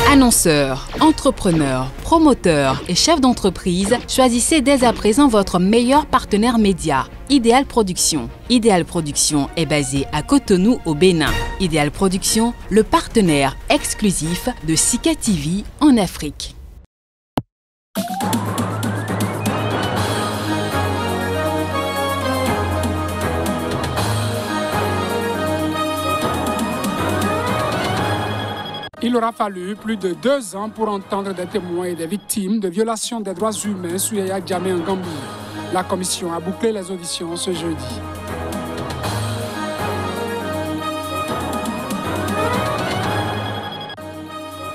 Annonceurs, entrepreneurs, promoteurs et chefs d'entreprise, choisissez dès à présent votre meilleur partenaire média, Idéal Production. Idéal Production est basé à Cotonou au Bénin. Idéal Production, le partenaire exclusif de Sika TV en Afrique. Il aura fallu plus de 2 ans pour entendre des témoins et des victimes de violations des droits humains sur Yaya Jammeh en Gambie. La commission a bouclé les auditions ce jeudi.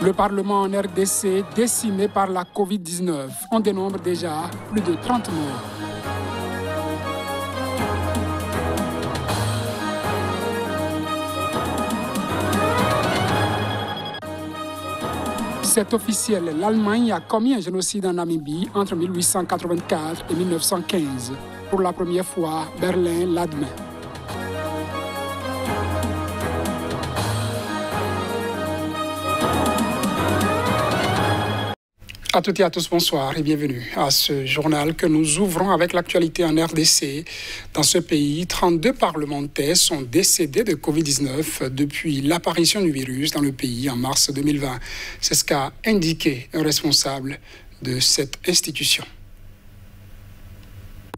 Le Parlement en RDC, décimé par la Covid-19, on dénombre déjà plus de 30 morts. C'est officiel, l'Allemagne a commis un génocide en Namibie entre 1884 et 1915. Pour la première fois, Berlin l'admet. À toutes et à tous, bonsoir et bienvenue à ce journal que nous ouvrons avec l'actualité en RDC. Dans ce pays, 32 parlementaires sont décédés de Covid-19 depuis l'apparition du virus dans le pays en mars 2020. C'est ce qu'a indiqué un responsable de cette institution.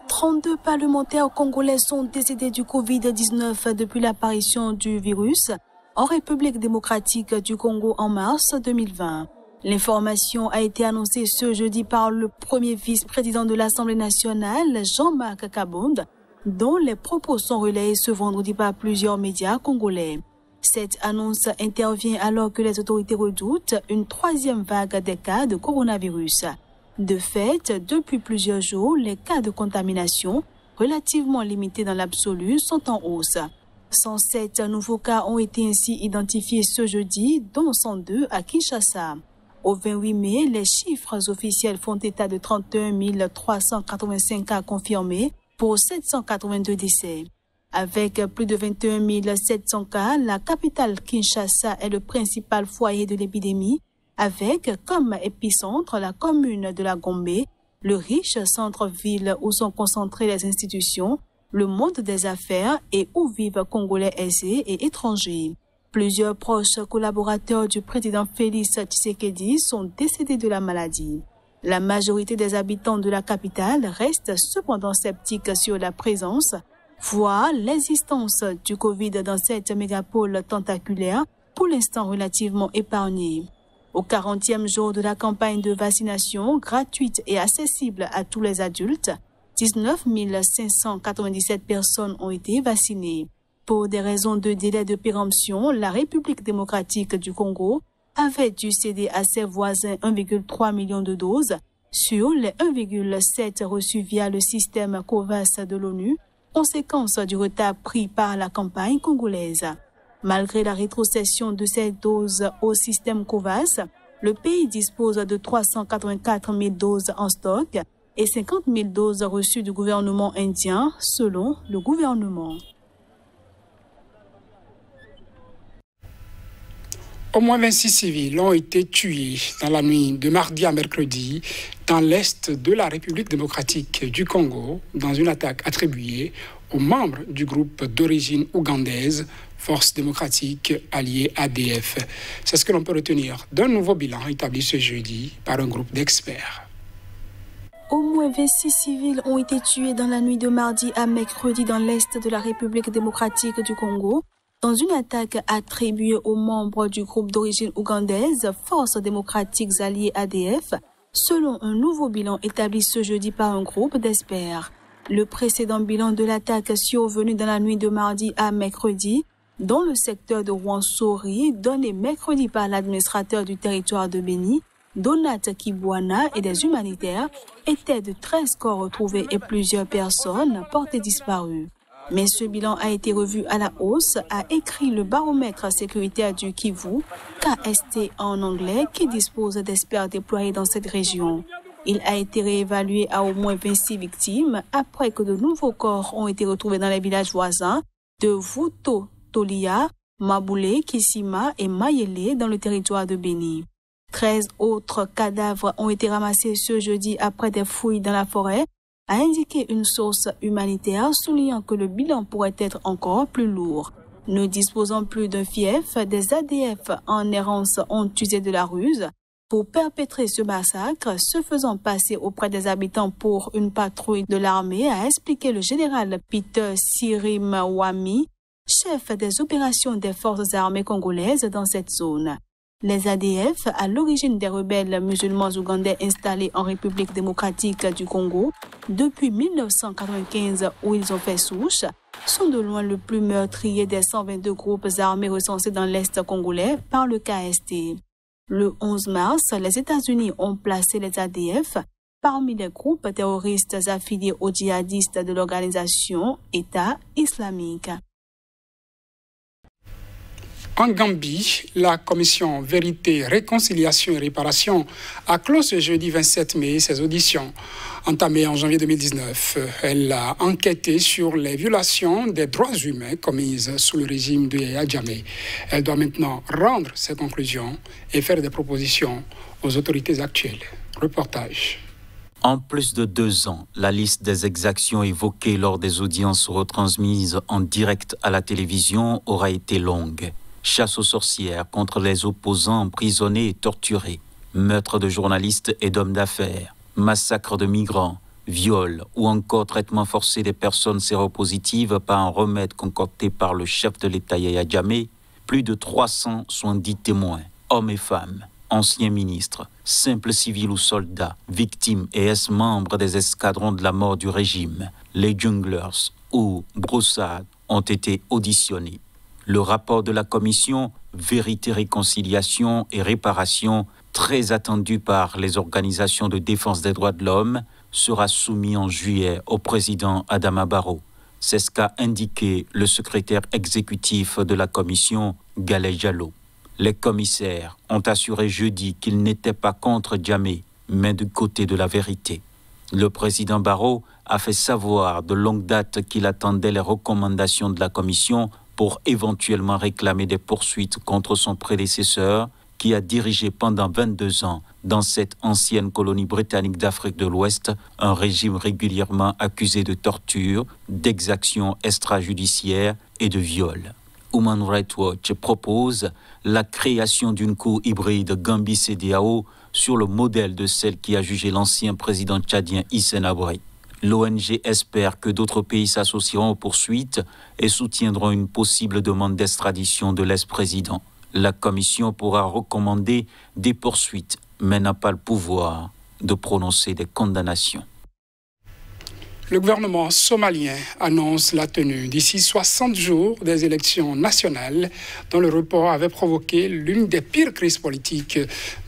32 parlementaires congolais sont décédés du Covid-19 depuis l'apparition du virus en République démocratique du Congo en mars 2020. L'information a été annoncée ce jeudi par le premier vice-président de l'Assemblée nationale, Jean-Marc Kabonde, dont les propos sont relayés ce vendredi par plusieurs médias congolais. Cette annonce intervient alors que les autorités redoutent une 3e vague des cas de coronavirus. De fait, depuis plusieurs jours, les cas de contamination, relativement limités dans l'absolu, sont en hausse. 107 nouveaux cas ont été ainsi identifiés ce jeudi, dont 102 à Kinshasa. Au 28 mai, les chiffres officiels font état de 31 385 cas confirmés pour 782 décès. Avec plus de 21 700 cas, la capitale Kinshasa est le principal foyer de l'épidémie, avec comme épicentre la commune de la Gombe, le riche centre-ville où sont concentrées les institutions, le monde des affaires et où vivent Congolais aisés et étrangers. Plusieurs proches collaborateurs du président Félix Tshisekedi sont décédés de la maladie. La majorité des habitants de la capitale restent cependant sceptiques sur la présence, voire l'existence du Covid dans cette mégapole tentaculaire, pour l'instant relativement épargnée. Au 40e jour de la campagne de vaccination gratuite et accessible à tous les adultes, 19 597 personnes ont été vaccinées. Pour des raisons de délai de péremption, la République démocratique du Congo avait dû céder à ses voisins 1,3 million de doses sur les 1,7 reçus via le système COVAX de l'ONU, conséquence du retard pris par la campagne congolaise. Malgré la rétrocession de ces doses au système COVAX, le pays dispose de 384 000 doses en stock et 50 000 doses reçues du gouvernement indien, selon le gouvernement. Au moins 26 civils ont été tués dans la nuit de mardi à mercredi dans l'est de la République démocratique du Congo dans une attaque attribuée aux membres du groupe d'origine ougandaise Force démocratique alliée ADF. C'est ce que l'on peut retenir d'un nouveau bilan établi ce jeudi par un groupe d'experts. Au moins 26 civils ont été tués dans la nuit de mardi à mercredi dans l'est de la République démocratique du Congo, dans une attaque attribuée aux membres du groupe d'origine ougandaise Forces démocratiques alliées ADF, selon un nouveau bilan établi ce jeudi par un groupe d'experts. Le précédent bilan de l'attaque survenue dans la nuit de mardi à mercredi, dans le secteur de Rwansori, donné mercredi par l'administrateur du territoire de Béni, Donat Kibwana et des humanitaires, était de 13 corps retrouvés et plusieurs personnes portées disparues. Mais ce bilan a été revu à la hausse, a écrit le baromètre sécuritaire du Kivu, KST en anglais, qui dispose d'experts déployés dans cette région. Il a été réévalué à au moins 26 victimes après que de nouveaux corps ont été retrouvés dans les villages voisins de Vuto, Tolia, Maboulé, Kissima et Mayele dans le territoire de Béni. 13 autres cadavres ont été ramassés ce jeudi après des fouilles dans la forêt, a indiqué une source humanitaire, soulignant que le bilan pourrait être encore plus lourd. Ne disposant plus d'un fief, des ADF en errance ont usé de la ruse pour perpétrer ce massacre, se faisant passer auprès des habitants pour une patrouille de l'armée, a expliqué le général Peter Sirimwami, chef des opérations des forces armées congolaises dans cette zone. Les ADF, à l'origine des rebelles musulmans ougandais installés en République démocratique du Congo depuis 1995 où ils ont fait souche, sont de loin le plus meurtrier des 122 groupes armés recensés dans l'Est congolais par le KST. Le 11 mars, les États-Unis ont placé les ADF parmi les groupes terroristes affiliés aux djihadistes de l'organisation État islamique. En Gambie, la commission Vérité, Réconciliation et Réparation a clos ce jeudi 27 mai ses auditions. Entamées en janvier 2019, elle a enquêté sur les violations des droits humains commises sous le régime de Yaya Jammeh. Elle doit maintenant rendre ses conclusions et faire des propositions aux autorités actuelles. Reportage. En plus de 2 ans, la liste des exactions évoquées lors des audiences retransmises en direct à la télévision aura été longue. Chasse aux sorcières contre les opposants emprisonnés et torturés, meurtre de journalistes et d'hommes d'affaires, massacre de migrants, viol ou encore traitement forcé des personnes séropositives par un remède concocté par le chef de l'État Yaya Jammeh. Plus de 300 sont dits témoins, hommes et femmes, anciens ministres, simples civils ou soldats, victimes et ex-membres des escadrons de la mort du régime, les junglers ou Broussard ont été auditionnés. Le rapport de la commission Vérité, Réconciliation et Réparation, très attendu par les organisations de défense des droits de l'homme, sera soumis en juillet au président Adama Barrow. C'est ce qu'a indiqué le secrétaire exécutif de la commission, Galé Jallo. Les commissaires ont assuré jeudi qu'ils n'étaient pas contre Jammeh, mais du côté de la vérité. Le président Barrow a fait savoir de longue date qu'il attendait les recommandations de la commission pour éventuellement réclamer des poursuites contre son prédécesseur qui a dirigé pendant 22 ans dans cette ancienne colonie britannique d'Afrique de l'Ouest un régime régulièrement accusé de torture, d'exactions extrajudiciaires et de viol. Human Rights Watch propose la création d'une cour hybride Gambie-CEDEAO sur le modèle de celle qui a jugé l'ancien président tchadien Hissène Habré. L'ONG espère que d'autres pays s'associeront aux poursuites et soutiendront une possible demande d'extradition de l'ex-président. La commission pourra recommander des poursuites, mais n'a pas le pouvoir de prononcer des condamnations. Le gouvernement somalien annonce la tenue d'ici 60 jours des élections nationales dont le report avait provoqué l'une des pires crises politiques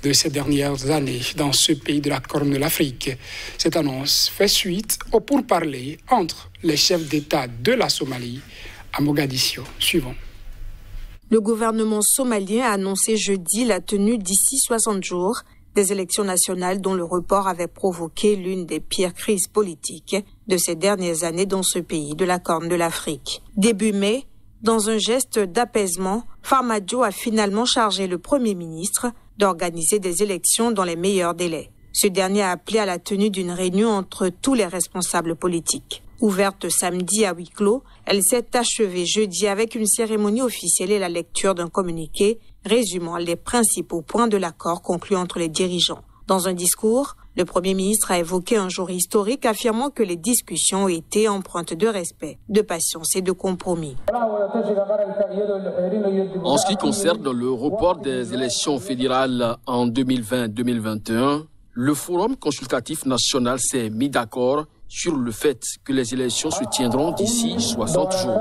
de ces dernières années dans ce pays de la Corne de l'Afrique. Cette annonce fait suite aux pourparlers entre les chefs d'État de la Somalie à Mogadiscio. Suivons. Le gouvernement somalien a annoncé jeudi la tenue d'ici 60 jours des élections nationales dont le report avait provoqué l'une des pires crises politiques de ces dernières années dans ce pays de la Corne de l'Afrique. Début mai, dans un geste d'apaisement, Farmajo a finalement chargé le Premier ministre d'organiser des élections dans les meilleurs délais. Ce dernier a appelé à la tenue d'une réunion entre tous les responsables politiques. Ouverte samedi à huis clos, elle s'est achevée jeudi avec une cérémonie officielle et la lecture d'un communiqué résumant les principaux points de l'accord conclu entre les dirigeants. Dans un discours, le Premier ministre a évoqué un jour historique, affirmant que les discussions ont été empreintes de respect, de patience et de compromis. En ce qui concerne le report des élections fédérales en 2020-2021, le Forum consultatif national s'est mis d'accord sur le fait que les élections se tiendront d'ici 60 jours.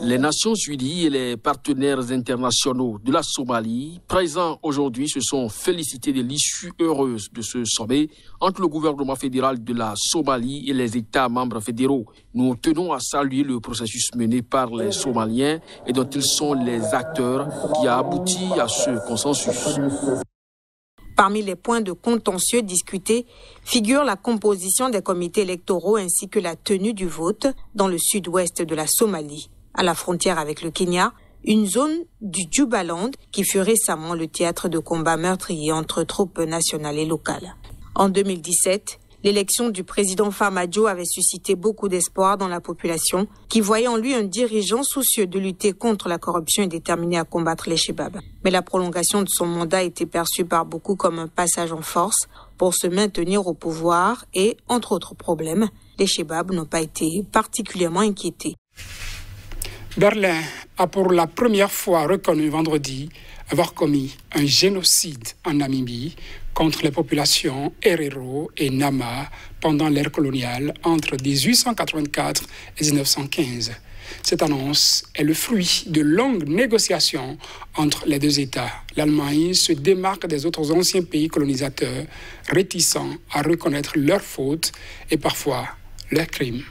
Les Nations Unies et les partenaires internationaux de la Somalie, présents aujourd'hui, se sont félicités de l'issue heureuse de ce sommet entre le gouvernement fédéral de la Somalie et les États membres fédéraux. Nous tenons à saluer le processus mené par les Somaliens et dont ils sont les acteurs qui a abouti à ce consensus. Parmi les points de contentieux discutés figure la composition des comités électoraux ainsi que la tenue du vote dans le sud-ouest de la Somalie. À la frontière avec le Kenya, une zone du Jubaland qui fut récemment le théâtre de combats meurtriers entre troupes nationales et locales. En 2017, l'élection du président Farmajo avait suscité beaucoup d'espoir dans la population, qui voyait en lui un dirigeant soucieux de lutter contre la corruption et déterminé à combattre les Chebabs. Mais la prolongation de son mandat était perçue par beaucoup comme un passage en force pour se maintenir au pouvoir et, entre autres problèmes, les Chebabs n'ont pas été particulièrement inquiétés. Berlin a pour la première fois reconnu vendredi avoir commis un génocide en Namibie contre les populations Herero et Nama pendant l'ère coloniale entre 1884 et 1915. Cette annonce est le fruit de longues négociations entre les deux États. L'Allemagne se démarque des autres anciens pays colonisateurs, réticents à reconnaître leurs fautes et parfois leurs crimes.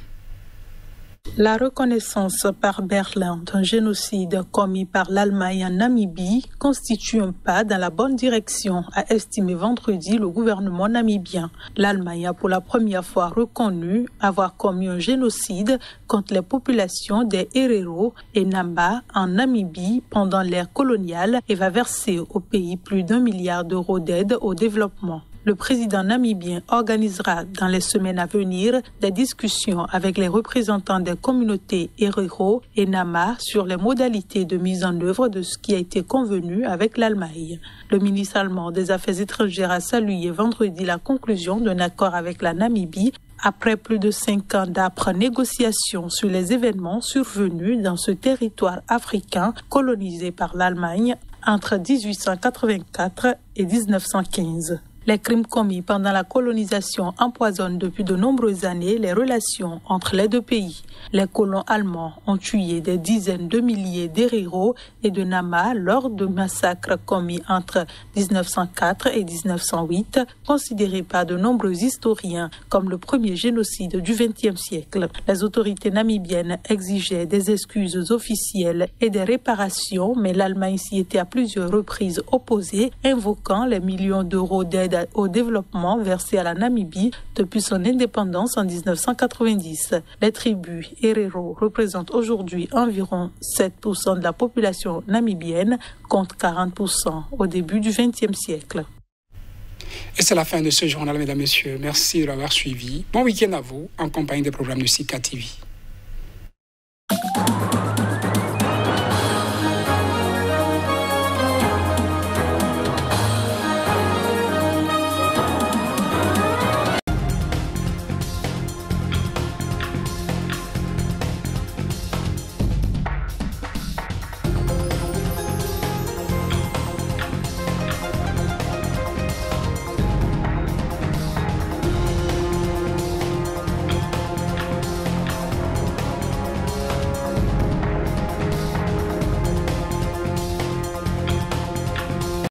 La reconnaissance par Berlin d'un génocide commis par l'Allemagne en Namibie constitue un pas dans la bonne direction, a estimé vendredi le gouvernement namibien. L'Allemagne a pour la première fois reconnu avoir commis un génocide contre les populations des Herero et Nama en Namibie pendant l'ère coloniale et va verser au pays plus d'1 milliard d'euros d'aide au développement. Le président namibien organisera dans les semaines à venir des discussions avec les représentants des communautés Herero et Nama sur les modalités de mise en œuvre de ce qui a été convenu avec l'Allemagne. Le ministre allemand des Affaires étrangères a salué vendredi la conclusion d'un accord avec la Namibie après plus de 5 ans d'âpres négociations sur les événements survenus dans ce territoire africain colonisé par l'Allemagne entre 1884 et 1915. Les crimes commis pendant la colonisation empoisonnent depuis de nombreuses années les relations entre les deux pays. Les colons allemands ont tué des dizaines de milliers d'Herero et de Nama lors de massacres commis entre 1904 et 1908, considérés par de nombreux historiens comme le premier génocide du XXe siècle. Les autorités namibiennes exigeaient des excuses officielles et des réparations, mais l'Allemagne s'y était à plusieurs reprises opposée, invoquant les millions d'euros d'aide au développement versé à la Namibie depuis son indépendance en 1990. Les tribus Herero représentent aujourd'hui environ 7% de la population namibienne, contre 40% au début du XXe siècle. Et c'est la fin de ce journal, mesdames et messieurs. Merci de l'avoir suivi. Bon week-end à vous, en compagnie des programmes de Sika TV.